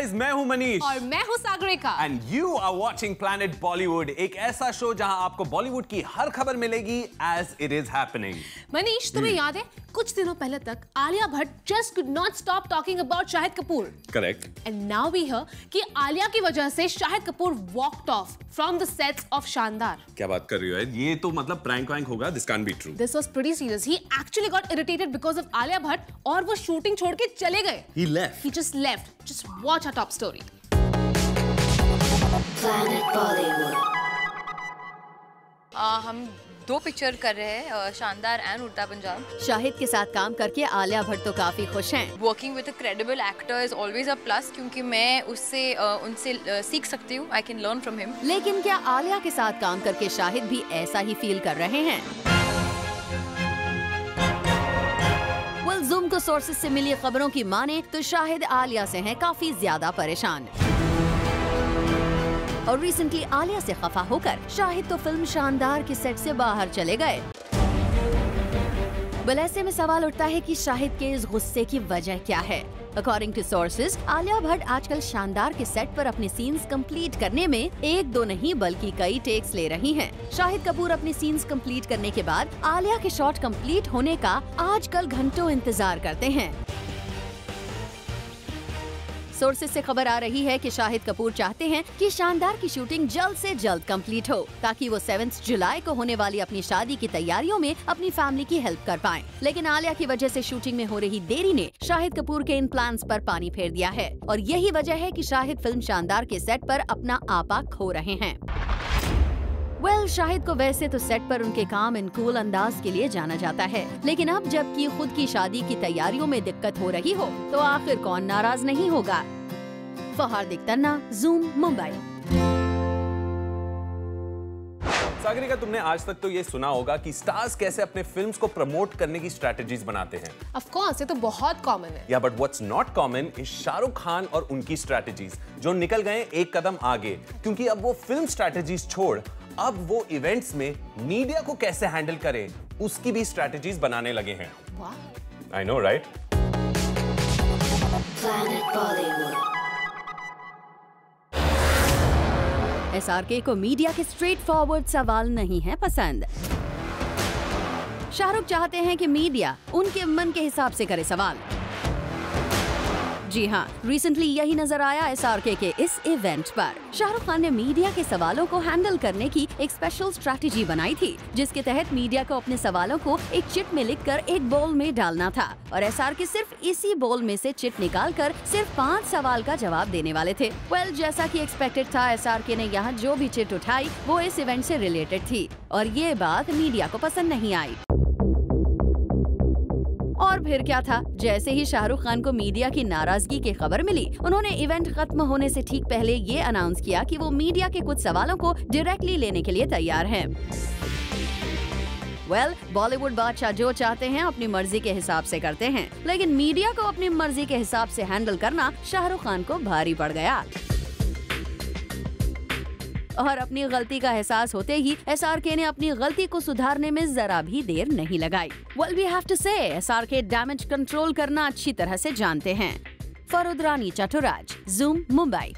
Guys, मैं हूं मनीष और मैं हूं Sagarika and you are watching planet Bollywood, एक ऐसा शो जहां आपको बॉलीवुड की हर खबर मिलेगी as it is happening. Manish, तुम्हें याद है कुछ दिनों पहले तक Alia Bhatt just could not stop talking about Shahid Kapoor. Correct. And now we hear कि आलिया की वजह से Shahid Kapoor walked off from the sets of Shaandaar. क्या बात कर रही हो यार, ये तो मतलब प्रैंक वैंक होगा, this can't be true. This was pretty serious. He actually got irritated because of Alia Bhatt और वो शूटिंग छोड़ के चले गए। He left. He just left. Just watch our top story. Planet Bollywood. हम 2 पिक्चर कर रहे हैं, शानदार एंड उड़ता पंजाब। शाहिद के साथ काम करके आलिया भट्ट तो काफी खुश हैं। Working with a credible actor is always a plus, क्योंकि मैं उनसे सीख सकती हूँ। I can learn from him. लेकिन क्या आलिया के साथ काम करके शाहिद भी ऐसा ही फील कर रहे हैं? जूम को सोर्सेज से मिली खबरों की माने तो शाहिद आलिया से हैं काफी ज्यादा परेशान और रिसेंटली आलिया से खफा होकर शाहिद तो फिल्म शानदार के सेट से बाहर चले गए। ऐसे में सवाल उठता है कि शाहिद के इस गुस्से की वजह क्या है। According to sources, Alia Bhatt आजकल शानदार के सेट पर अपने सीन्स कंप्लीट करने में 1-2 नहीं बल्कि कई टेक्स ले रही हैं। शाहिद कपूर अपने सीन्स कंप्लीट करने के बाद आलिया के शॉट कंप्लीट होने का आजकल घंटों इंतजार करते हैं। सोर्सेज से खबर आ रही है कि शाहिद कपूर चाहते हैं कि शानदार की शूटिंग जल्द से जल्द कंप्लीट हो ताकि वो 7 जुलाई को होने वाली अपनी शादी की तैयारियों में अपनी फैमिली की हेल्प कर पाएं। लेकिन आलिया की वजह से शूटिंग में हो रही देरी ने शाहिद कपूर के इन प्लान्स पर पानी फेर दिया है और यही वजह है कि शाहिद फिल्म शानदार के सेट पर अपना आपा खो रहे हैं। शाहिद को वैसे तो सेट पर उनके काम इन कूल अंदाज के लिए जाना जाता है, लेकिन अब जबकि खुद की शादी की तैयारियों में दिक्कत हो रही हो तो आखिर कौन नाराज नहीं होगा। फहार्दिक तन्ना, जूम, मुंबई। सागरिका, तुमने आज तक तो ये सुना होगा कि स्टार्स कैसे अपने फिल्म्स को प्रमोट करने की स्ट्रेटजीज बनाते हैं। Of course, ये तो बहुत कॉमन है। या but what's not common is Shahrukh Khan और उनकी स्ट्रेटजीज, जो निकल गए एक कदम आगे, क्योंकि अब वो फिल्म स्ट्रेटजीज छोड़ अब वो इवेंट्स में मीडिया को कैसे हैंडल करे उसकी भी स्ट्रेटजीज बनाने लगे हैं। वाह, आई नो राइट। SRK को मीडिया के स्ट्रेट फॉरवर्ड सवाल नहीं है पसंद। शाहरुख चाहते हैं कि मीडिया उनके मन के हिसाब से करे सवाल। जी हाँ, रिसेंटली यही नजर आया SRK के इस इवेंट पर। शाहरुख खान ने मीडिया के सवालों को हैंडल करने की एक स्पेशल स्ट्रैटेजी बनाई थी, जिसके तहत मीडिया को अपने सवालों को एक चिट में लिखकर एक बॉल में डालना था और SRK सिर्फ इसी बॉल में से चिट निकालकर सिर्फ 5 सवाल का जवाब देने वाले थे। जैसा कि एक्सपेक्टेड था, SRK ने यहाँ जो भी चिट उठाई वो इस इवेंट से रिलेटेड थी और ये बात मीडिया को पसंद नहीं आई। और फिर क्या था, जैसे ही शाहरुख खान को मीडिया की नाराजगी की खबर मिली, उन्होंने इवेंट खत्म होने से ठीक पहले ये अनाउंस किया कि वो मीडिया के कुछ सवालों को डायरेक्टली लेने के लिए तैयार हैं। बॉलीवुड बादशाह जो चाहते हैं अपनी मर्जी के हिसाब से करते हैं, लेकिन मीडिया को अपनी मर्जी के हिसाब से हैंडल करना शाहरुख खान को भारी पड़ गया और अपनी गलती का एहसास होते ही SRK ने अपनी गलती को सुधारने में जरा भी देर नहीं लगाई। We have to say, SRK damage control करना अच्छी तरह से जानते हैं। फरोद रानी चटुराज, जूम, मुंबई।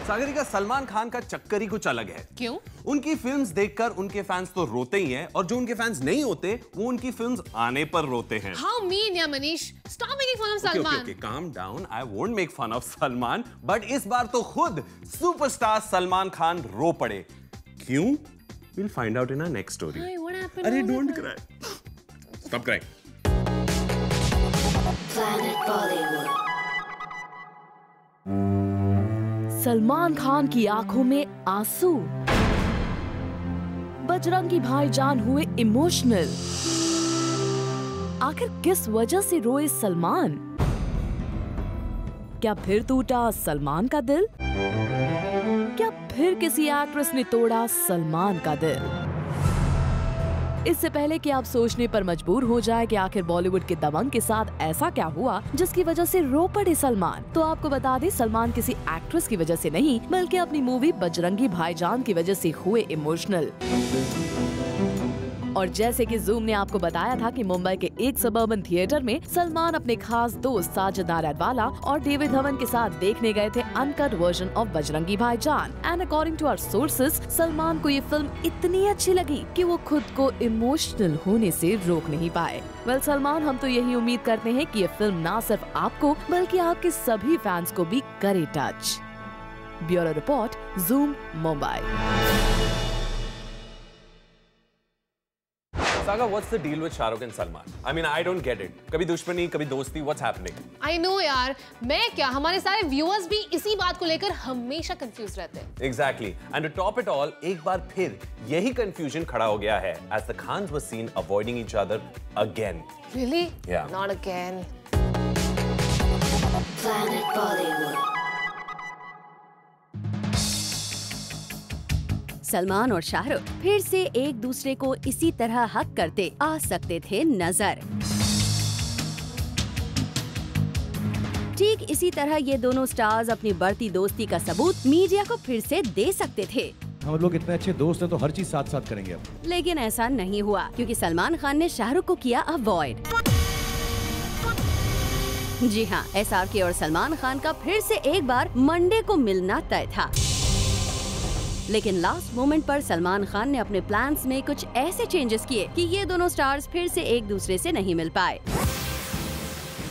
सागरिका, सलमान खान का चक्कर ही कुछ अलग है। क्यों? उनकी फिल्म्स देखकर उनके फैंस तो रोते ही हैं और जो उनके फैंस नहीं होते वो उनकी फिल्म्स आने पर रोते हैं। How mean या Manish? Stop making fun of Salman. Okay, calm down. I won't make fun of Salman, but इस बार तो खुद सुपरस्टार सलमान खान रो पड़े। क्यों? We'll find out in our next story. Hi, what happened? अरे What don't happened? cry. Stop crying. Planet Bollywood. Salman Khan की आंखों में आंसू। बजरंगी भाईजान हुए इमोशनल। आखिर किस वजह से रोए सलमान? क्या फिर टूटा सलमान का दिल? क्या फिर किसी एक्ट्रेस ने तोड़ा सलमान का दिल? इससे पहले कि आप सोचने पर मजबूर हो जाए कि आखिर बॉलीवुड के दबंग के साथ ऐसा क्या हुआ जिसकी वजह से रो पड़े सलमान, तो आपको बता दें, सलमान किसी एक्ट्रेस की वजह से नहीं बल्कि अपनी मूवी बजरंगी भाईजान की वजह से हुए इमोशनल। और जैसे कि जूम ने आपको बताया था कि मुंबई के एक सबर्बन थिएटर में सलमान अपने खास दोस्त साजिद नाडियाडवाला और डेविड धवन के साथ देखने गए थे uncut version of Bajrangi Bhaijaan. And according to our sources, Salman को ये फिल्म इतनी अच्छी लगी कि वो खुद को इमोशनल होने से रोक नहीं पाए। वेल सलमान, हम तो यही उम्मीद करते हैं कि ये फिल्म ना सिर्फ आपको बल्कि आपके सभी फैंस को भी करे touch. Bureau report, zoom, Mumbai. Saga, what's the deal with Shahrukh and Salman? I mean, I don't get it. कभी दुश्मनी, कभी दोस्ती, what's happening? I know यार, मैं क्या, हमारे सारे व्यूअर्स भी इसी बात को लेकर हमेशा कंफ्यूज रहते हैं। Exactly. And to top it all, एक बार फिर यही confusion खड़ा हो गया है as the Khans were seen avoiding each other again. Really? Yeah. Not again. Planet Bollywood. Salman और शाहरुख फिर से एक दूसरे को इसी तरह हक करते आ सकते थे नजर। ठीक इसी तरह ये दोनों स्टार्स अपनी बढ़ती दोस्ती का सबूत मीडिया को फिर से दे सकते थे। हम लोग इतने अच्छे दोस्त हैं तो हर चीज साथ साथ करेंगे अब। लेकिन ऐसा नहीं हुआ क्योंकि सलमान खान ने शाहरुख को किया अवॉइड। जी हाँ, SRK और सलमान खान का फिर से एक बार मंडे को मिलना तय था, लेकिन लास्ट मोमेंट पर सलमान खान ने अपने प्लान्स में कुछ ऐसे चेंजेस किए कि ये दोनों स्टार्स फिर से एक दूसरे से नहीं मिल पाए।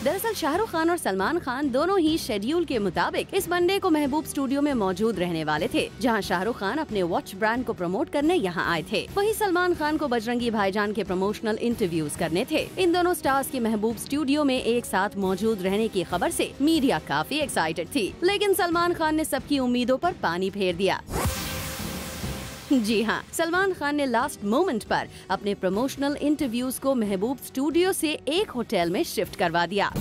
दरअसल शाहरुख खान और सलमान खान दोनों ही शेड्यूल के मुताबिक इस मंडे को महबूब स्टूडियो में मौजूद रहने वाले थे, जहां शाहरुख खान अपने वॉच ब्रांड को प्रमोट करने यहां आए थे। वहीं सलमान खान को बजरंगी भाईजान के प्रमोशनल इंटरव्यूज करने थे। इन दोनों स्टार्स के महबूब स्टूडियो में एक साथ मौजूद रहने की खबर से मीडिया काफी एक्साइटेड थी, लेकिन सलमान खान ने सबकी उम्मीदों पर पानी फेर दिया। जी हाँ, सलमान खान ने लास्ट मोमेंट पर अपने प्रमोशनल इंटरव्यूज को महबूब स्टूडियो से एक होटल में शिफ्ट करवा दिया।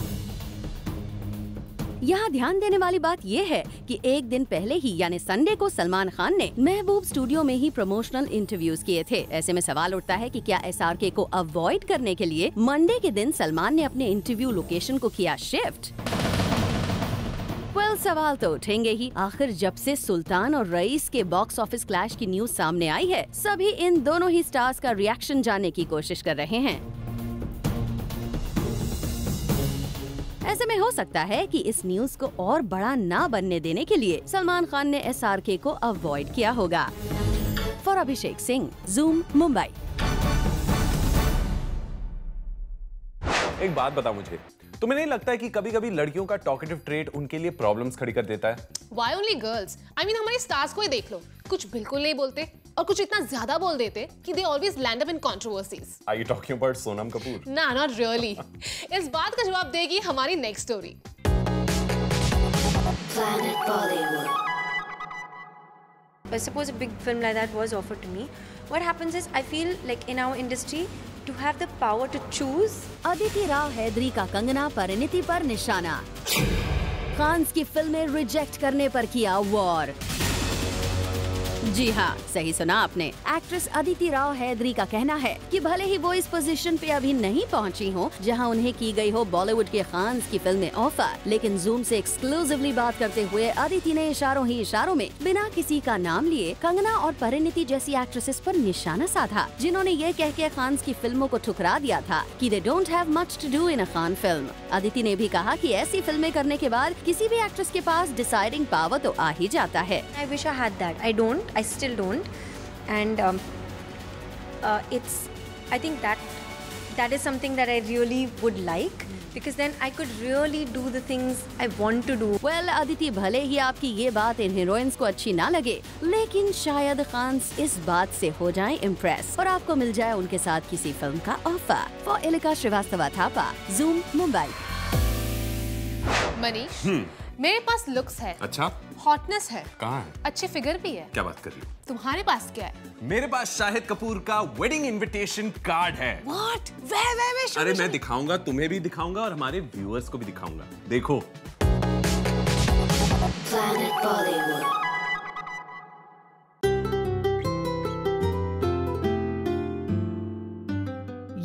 यहाँ ध्यान देने वाली बात ये है कि एक दिन पहले ही यानी संडे को सलमान खान ने महबूब स्टूडियो में ही प्रमोशनल इंटरव्यूज किए थे। ऐसे में सवाल उठता है कि क्या SRK को अवॉइड करने के लिए मंडे के दिन सलमान ने अपने इंटरव्यू लोकेशन को किया शिफ्ट? सवाल तो उठेंगे ही। आखिर जब से सुल्तान और रईस के बॉक्स ऑफिस क्लैश की न्यूज सामने आई है, सभी इन दोनों ही स्टार्स का रिएक्शन जानने की कोशिश कर रहे हैं। ऐसे में हो सकता है कि इस न्यूज को और बड़ा ना बनने देने के लिए सलमान खान ने SRK को अवॉइड किया होगा। For Abhishek Singh, Zoom, Mumbai. एक बात बता मुझे, तुम्हें नहीं लगता है कि कभी-कभी लड़कियों का टॉकेटिव ट्रेट उनके लिए प्रॉब्लम्स खड़ी कर देता है? Why only girls? I mean, हमारे स्टार्स को ही देख लो, कुछ बिल्कुल नहीं बोलते और कुछ इतना ज्यादा बोल देते कि they always land up in controversies. Are you talking about Sonam Kapoor? Nah, not really. इस बात का जवाब देगी हमारी next story. Planet Bollywood. Suppose a big film like that was offered to me. What happens is I feel like in our industry to have the power to choose. Aditi Rao Hydari का कंगना परिणीति पर निशाना। खान्स की फिल्में रिजेक्ट करने पर किया वॉर। जी हाँ, सही सुना आपने। एक्ट्रेस अदिति राव हैदरी का कहना है कि भले ही वो इस पोजीशन पे अभी नहीं पहुंची हो जहां उन्हें की गई हो बॉलीवुड के खान्स की फिल्में ऑफर, लेकिन जूम से एक्सक्लूसिवली बात करते हुए अदिति ने इशारों ही इशारों में बिना किसी का नाम लिए कंगना और परिणीति जैसी एक्ट्रेसेस पर निशाना साधा, जिन्होंने ये कह के खान्स की फिल्मों को ठुकरा दिया था कि they don't have much to do in a Khan film. Aditi ने भी कहा कि ऐसी फिल्में करने के बाद किसी भी एक्ट्रेस के पास डिसाइडिंग पावर तो आ ही जाता है। I wish I had that. I still don't, and I think that is something that I really would like, because then I could really do the things I want to do. Well, Aditi, भले ही आपकी ये बात इन heroines को अच्छी ना लगे, लेकिन शायद खान्स इस बात से हो जाएं इम्प्रेस और आपको मिल जाए उनके साथ किसी फिल्म का offer. For Ilika Srivastava Thapa, Zoom, Mumbai. Manish, मेरे पास लुक्स है, अच्छा, हॉटनेस है, कहाँ है? अच्छे फिगर भी है। क्या बात कर रही हो? तुम्हारे पास क्या है? मेरे पास शाहिद कपूर का वेडिंग इनविटेशन कार्ड है। What? वे अरे मैं दिखाऊंगा, तुम्हें भी दिखाऊंगा और हमारे व्यूअर्स को भी दिखाऊंगा। देखो। Planet Bollywood.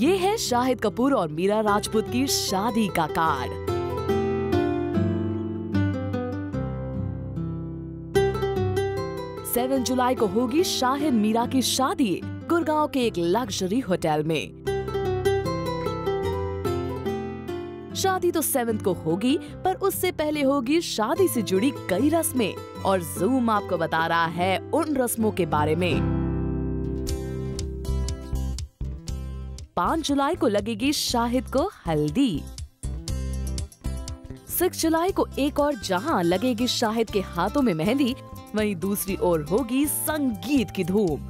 ये है शाहिद कपूर और मीरा राजपूत की शादी का कार्ड। 7 जुलाई को होगी शाहिद मीरा की शादी। गुड़गांव के एक लग्जरी होटल में। शादी तो 7 को होगी, पर उससे पहले होगी शादी से जुड़ी कई रस्में, और जूम आपको बता रहा है उन रस्मों के बारे में। 5 जुलाई को लगेगी शाहिद को हल्दी। 6 जुलाई को एक और जहां लगेगी शाहिद के हाथों में मेहंदी, वहीं दूसरी ओर होगी संगीत की धूम।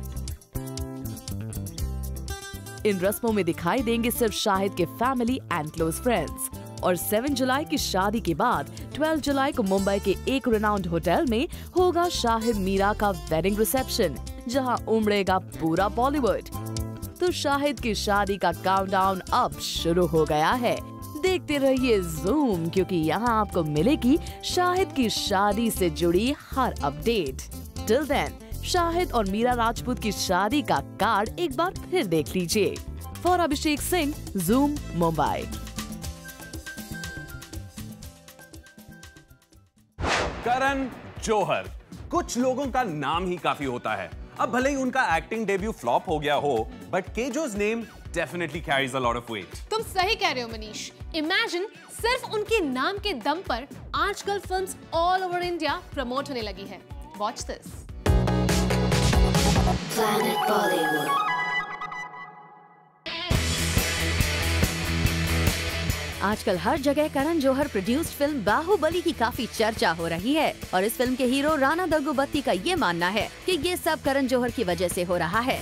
इन रस्मों में दिखाई देंगे सिर्फ शाहिद के फैमिली एंड क्लोज फ्रेंड्स। और 7 जुलाई की शादी के बाद 12 जुलाई को मुंबई के एक रिनाउंड होटल में होगा शाहिद मीरा का वेडिंग रिसेप्शन, जहां उमड़ेगा पूरा बॉलीवुड। तो शाहिद की शादी का काउंटडाउन अब शुरू हो गया है। देखते रहिए जूम, क्योंकि यहाँ आपको मिलेगी शाहिद की शादी से जुड़ी हर अपडेट। टिल देन, शाहिद और मीरा राजपूत की शादी का कार्ड एक बार फिर देख लीजिए। For Abhishek Singh, Zoom Mumbai. करण जौहर, कुछ लोगों का नाम ही काफी होता है। अब भले ही उनका एक्टिंग डेब्यू फ्लॉप हो गया हो, but KJo's name definitely carries a lot of weight. तुम सही कह रहे हो मनीष। इमेजिन, सिर्फ उनके नाम के दम पर आजकल films all over India promote होने लगी है। Watch this. Planet Bollywood। आजकल हर जगह करण जौहर प्रोड्यूस्ड फिल्म बाहुबली की काफी चर्चा हो रही है, और इस फिल्म के हीरो राणा दग्गुबत्ती का ये मानना है कि ये सब करण जौहर की वजह से हो रहा है।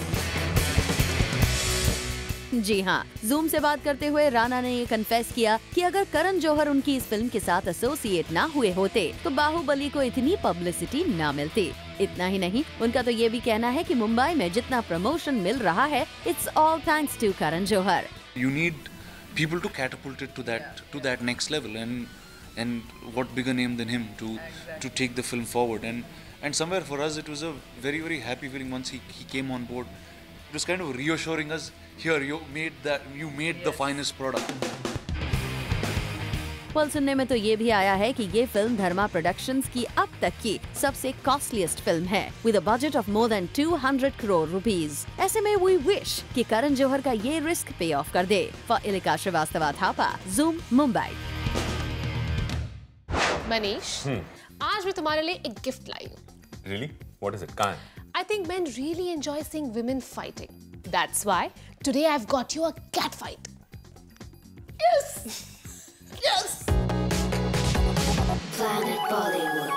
जी हाँ, जूम से बात करते हुए राणा ने ये कन्फेस किया कि अगर करण जौहर उनकी इस फिल्म के साथ एसोसिएट ना हुए होते तो बाहुबली को इतनी पब्लिसिटी ना मिलती। इतना ही नहीं, उनका तो ये भी कहना है कि मुंबई में जितना प्रमोशन मिल रहा है, it's all thanks to Karan Johar. You need people to catapult it to that next level, and what bigger name than him to take the film forward, and somewhere for us it was a very, very happy feeling once he came on board. It was kind of reassuring us, here you made the finest product. पल सुनने में तो ये भी आया है कि ये फिल्म धर्मा प्रोडक्शंस की अब तक की सबसे कॉस्टलीस्ट फिल्म है, with a budget of more than 200 crore rupees. ऐसे में वी विश कि करण जौहर का ये रिस्क पे ऑफ कर दे। For Ilika Srivastava Thapa, Zoom Mumbai. मनीष, आज मैं तुम्हारे लिए एक गिफ्ट लाई हूँ। Really? What is it? कहाँ है? I think men really enjoy seeing women fighting. That's why today I've got you a cat fight. Yes! Yes! Planet Bollywood।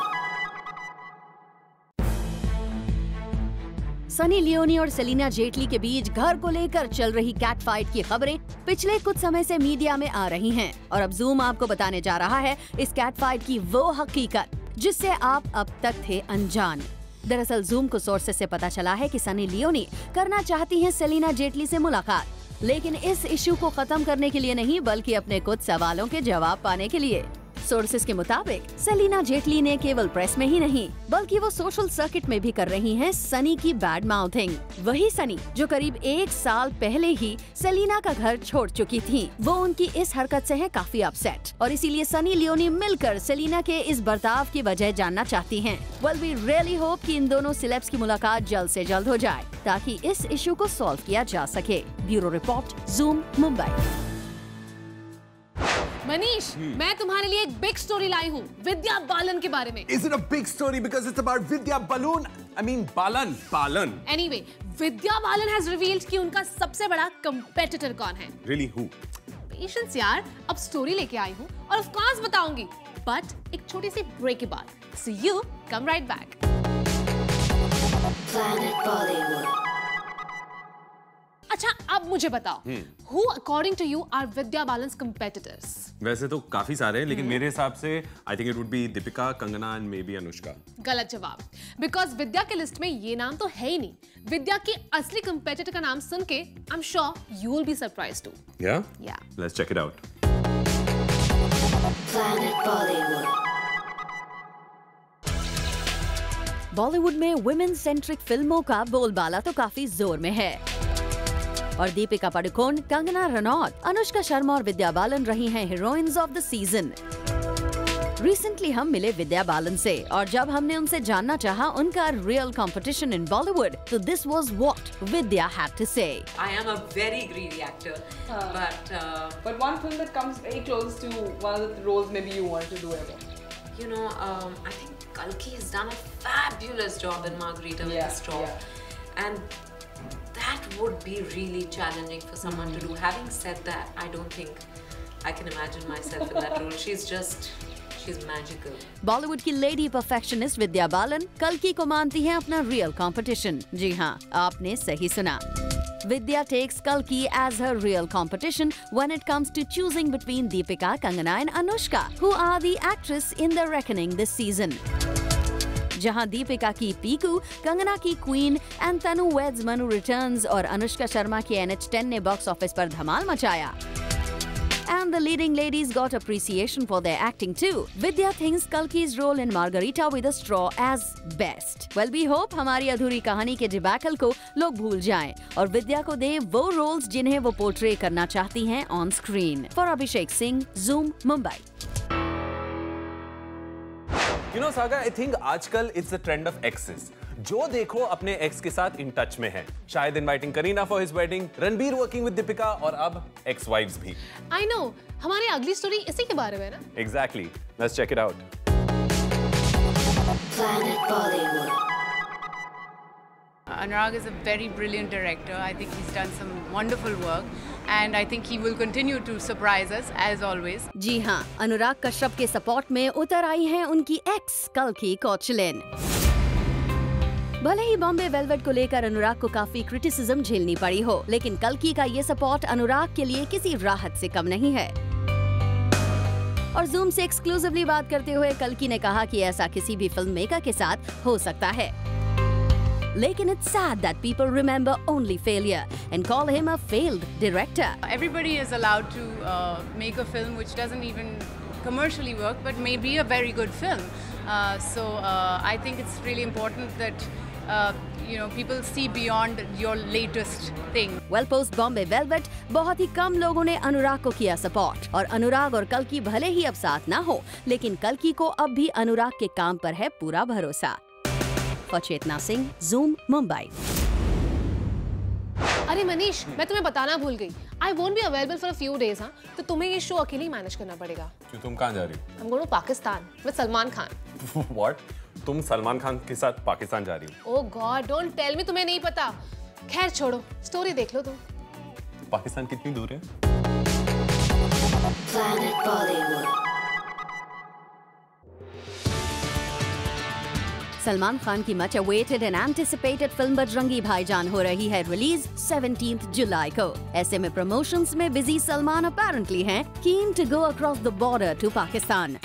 Sunny Leone और सेलिना जेटली के बीच घर को लेकर चल रही कैट फाइट की खबरें पिछले कुछ समय से मीडिया में आ रही हैं, और अब जूम आपको बताने जा रहा है इस कैट फाइट की वो हकीकत जिससे आप अब तक थे अनजान। दरअसल जूम को सोर्सेस से पता चला है कि सनी लियोनी करना चाहती हैं सेलिना जेटली से मुलाकात, लेकिन इस इश्यू को खत्म करने के लिए नहीं, बल्कि अपने कुछ सवालों के जवाब पाने के लिए। सोर्सेस के मुताबिक सेलिना जेटली ने केवल प्रेस में ही नहीं, बल्कि वो सोशल सर्किट में भी कर रही हैं सनी की बैड माउथिंग। वही सनी जो करीब 1 साल पहले ही सेलिना का घर छोड़ चुकी थी, वो उनकी इस हरकत से है काफी अपसेट, और इसीलिए सनी लियोनी मिलकर सेलिना के इस बर्ताव की वजह जानना चाहती हैं। वेल, वी रियली होप कि इन दोनों सेलेब्स की मुलाकात जल्द से जल्द हो जाए, ताकि इस इशू को सॉल्व किया जा सके। Bureau report, zoom Mumbai. Manish, मैं तुम्हारे लिए एक बिग स्टोरी लाई हूँ विद्या बालन के बारे में। Is it a big story because it's about Vidya Balun? I mean Balan. Anyway, Vidya Balan has revealed कि उनका सबसे बड़ा competitor कौन है। Really, who? Patience यार, अब स्टोरी लेके आई हूँ और ऑफ कोर्स बताऊंगी, बट एक छोटी सी ब्रेक के बाद। So you come right back. Planet Bollywood। अच्छा, अब मुझे बताओ, who according to you are Vidya बालन's competitors? वैसे तो काफी सारे हैं, लेकिन मेरे हिसाब से I think it would be Deepika, Kangana and maybe Anushka. गलत जवाब, बिकॉज विद्या के लिस्ट में ये नाम तो है ही नहीं। विद्या की असली कंपेटिटर का नाम सुन के I am sure you will be surprised too. Yeah? Let's check it out. Planet Bollywood। Bollywood में वुमेन सेंट्रिक फिल्मों का बोलबाला तो काफी जोर में है, और दीपिका पादुकोण, कंगना रनौत, अनुष्का शर्मा और विद्या बालन रही हैं heroines of the season. Recently हम मिले विद्या बालन से और जब हमने उनसे जानना चाहा उनका रियल कंपटीशन इन बॉलीवुड, तो this was what Vidya had to say. I am a very greedy actor, but one film that comes very close to one of the roles maybe you want to do ever. you know, I think Kalki has done a fabulous job in Margarita with the Straw, and that would be really challenging for someone to do. Having said that, I don't think I can imagine myself in that role. She's magical. Bollywood की lady perfectionist Vidya Balan कल्कि को मानती हैं अपना real competition. जी हाँ, आपने सही सुना। Vidya takes Kalki as her real competition when it comes to choosing between Deepika, Kangana and Anushka, who are the actress in The Reckoning this season. जहां दीपिका की पीकू, कंगना की queen and Tanu weds Manu returns और अनुष्का शर्मा की NH10 ने box office पर धमाल मचाया। And the leading ladies got appreciation for their acting too. Vidya thinks Kalki's role in Margarita with a Straw as best. Well, we hope हमारी अधूरी कहानी के debacle को लोग भूल जाएं और विद्या को दे वो रोल्स जिन्हें वो पोर्ट्रे करना चाहती हैं on screen. For Abhishek Singh, Zoom, Mumbai. You know, Saga, I think आजकल it's the trend of exes. जो देखो अपने एक्स के साथ इन टच में है। शायद inviting Kareena for his wedding, Ranbir working with Deepika और अब एक्स वाइफ्स भी। I know, हमारी अगली स्टोरी इसी के बारे में है ना? Exactly. Let's check it out. Planet Bollywood. Anurag is a very brilliant director. I think he's done some wonderful work and I think he will continue to surprise us as always. जी हाँ, अनुराग कश्यप के support में उतर आई हैं उनकी x कल्कि Koechlin. भले ही Bombay velvet को लेकर अनुराग को काफी क्रिटिसिज्म झेलनी पड़ी हो, लेकिन कल्कि का ये सपोर्ट अनुराग के लिए किसी राहत से कम नहीं है। और Zoom से एक्सक्लूसिवली बात करते हुए कल्कि ने कहा कि ऐसा किसी भी फिल्म मेकर के साथ हो सकता है, लेकिन it's sad that people remember only failure and call him a failed director. Everybody is allowed to make a film which doesn't even commercially work but may be a very good film. So I think it's really important that you know, people see beyond your latest thing. Well, post Bombay Velvet बहुत ही कम लोगों ने अनुराग को किया support और अनुराग और कल्कि भले ही अब साथ ना हो, लेकिन कल्कि को अब भी अनुराग के काम पर है पूरा भरोसा। For Chetna Singh, Zoom, Mumbai. अरे मनीष, मैं तुम्हें बताना भूल गई। I won't be available for a few days, हाँ? तो तुम्हें ये शो अकेले ही मैनेज करना पड़ेगा। क्यों, तुम कहाँ जा रही हो? I'm going to Pakistan with Salman Khan. What? तुम सलमान खान के साथ पाकिस्तान जा रही हो? Oh God, don't tell me तुम्हें नहीं पता। खैर छोड़ो, स्टोरी देख लो तुम। पाकिस्तान कितनी दूर है? Planet Bollywood. सलमान खान की much awaited and anticipated film Bajrangi भाईजान हो रही है रिलीज 17 जुलाई को। ऐसे में प्रमोशंस में बिजी सलमान अपैरेंटली हैं keen to go across the border to Pakistan.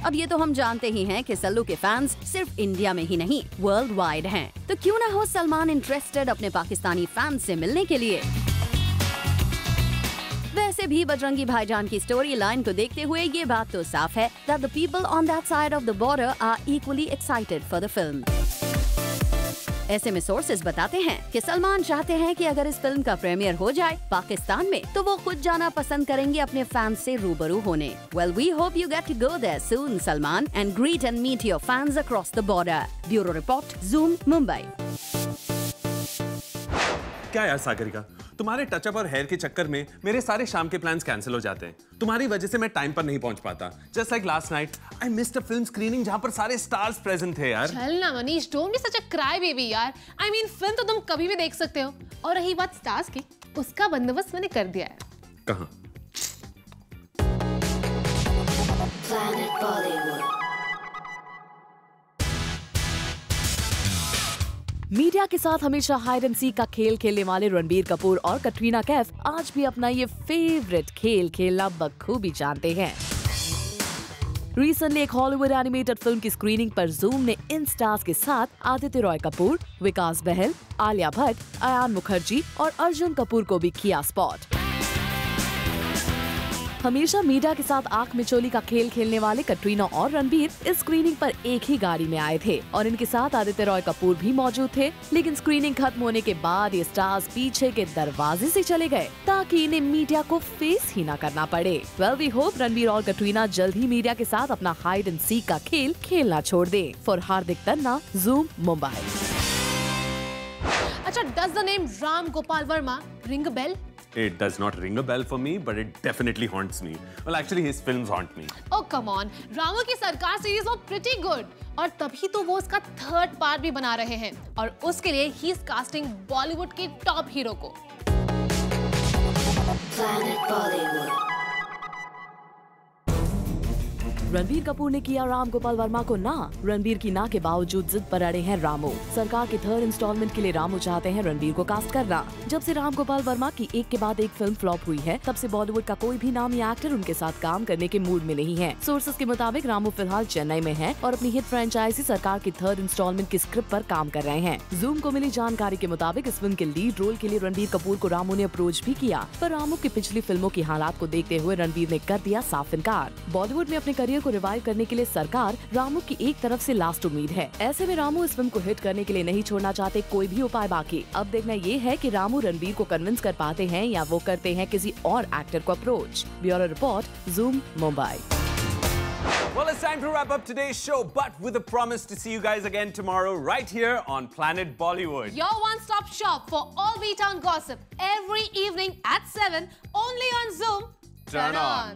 अब ये तो हम जानते ही हैं कि सल्लू के फैंस सिर्फ इंडिया में ही नहीं वर्ल्ड वाइड हैं, तो क्यों ना हो सलमान इंटरेस्टेड अपने पाकिस्तानी फैंस से मिलने के लिए। वैसे भी बजरंगी भाईजान की स्टोरी लाइन को देखते हुए ये बात तो साफ है that the people on that side of the border are equally excited for the film. ऐसे में सोर्सेज बताते हैं कि सलमान चाहते हैं कि अगर इस फिल्म का प्रीमियर हो जाए पाकिस्तान में, तो वो खुद जाना पसंद करेंगे अपने फैंस से रूबरू होने। Well, we hope you get to go there soon, Salman, and greet and meet your fans across the border. Bureau Report, Zoom, Mumbai. क्या यार सागरिका, तुम्हारे टचअप और हेयर के चक्कर में मेरे सारे शाम के प्लान्स कैंसिल हो जाते हैं। तुम्हारी वजह से मैं टाइम पर नहीं पहुंच पाता। Just like last night I missed a film screening जहां पर सारे स्टार्स प्रेजेंट थे यार। चल ना Manish, don't be such a cry baby यार। आई मीन फिल्म तो तुम कभी भी देख सकते हो। और रही बात स्टार्स की, उसका बंदोबस्त मैंने कर दिया है। कहां? Planet Bollywood. मीडिया के साथ हमेशा हाइड एंड सीक का खेल खेलने वाले रणबीर कपूर और कटरीना कैफ आज भी अपना ये फेवरेट खेल खेलना बखूबी जानते हैं। रिसेंटली एक हॉलीवुड एनिमेटेड फिल्म की स्क्रीनिंग पर Zoom ने इन स्टार्स के साथ आदित्य रॉय कपूर, विकास बहल, आलिया भट्ट, अयान मुखर्जी और अर्जुन कपूर को भी किया स्पॉट। हमेशा मीडिया के साथ आंख मिचोली का खेल खेलने वाले कटरीना और रणबीर इस स्क्रीनिंग पर एक ही गाड़ी में आए थे और इनके साथ आदित्य रॉय कपूर भी मौजूद थे। लेकिन स्क्रीनिंग खत्म होने के बाद ये स्टार्स पीछे के दरवाजे से चले गए ताकि इन्हें मीडिया को फेस ही ना करना पड़े। वेल वी होप रणबीर और कटरीना जल्द ही मीडिया के साथ अपना हाइड एंड सीक का खेल खेलना छोड़ दे। For Hardik Tanna, Zoom, Mumbai. अच्छा, does the name Ram Gopal Verma ring a bell? It does not ring a bell for me, but it definitely haunts me. Well, actually, his films haunt me. Oh, come on. Ramu की सरकार series वो pretty good. और तभी तो वो उसका 3rd part भी बना रहे हैं और उसके लिए ही इज कास्टिंग बॉलीवुड के टॉप हीरो को। Planet Bollywood. रणबीर कपूर ने किया राम गोपाल वर्मा को ना। रणबीर की ना के बावजूद जिद पर अड़े हैं रामू। सरकार के 3rd इंस्टॉलमेंट के लिए रामू चाहते हैं रणबीर को कास्ट करना। जब से राम गोपाल वर्मा की एक के बाद एक फिल्म फ्लॉप हुई है, तब से बॉलीवुड का कोई भी नामी एक्टर उनके साथ काम करने के मूड में नहीं है। सोर्सेज के मुताबिक रामू फिलहाल चेन्नई में है और अपनी हिट फ्रेंचाइजी सरकार की 3rd इंस्टॉलमेंट की स्क्रिप्ट पर काम कर रहे हैं। Zoom को मिली जानकारी के मुताबिक इस फिल्म के लीड रोल के लिए रणबीर कपूर को रामू ने अप्रोच भी किया, पर रामू की पिछली फिल्मों की हालात को देखते हुए रणबीर ने कर दिया साफ इनकार। बॉलीवुड में अपने करियर को रिवाइव करने के लिए सरकार रामू की एक तरफ से लास्ट उम्मीद है। ऐसे में रामू इस फिल्म को हिट करने के लिए नहीं छोड़ना चाहते कोई भी उपाय बाकी। अब देखना ये है कि रामू रणबीर को कन्विंस कर पाते हैं या वो करते हैं किसी और एक्टर को approach. Bureau report, Zoom, Mumbai. Well, it's time to wrap up today's show, but with a promise to see you guys again tomorrow right here on Planet Bollywood. Your one-stop shop for all B-Town gossip every evening at 7 only on Zoom. Turn on.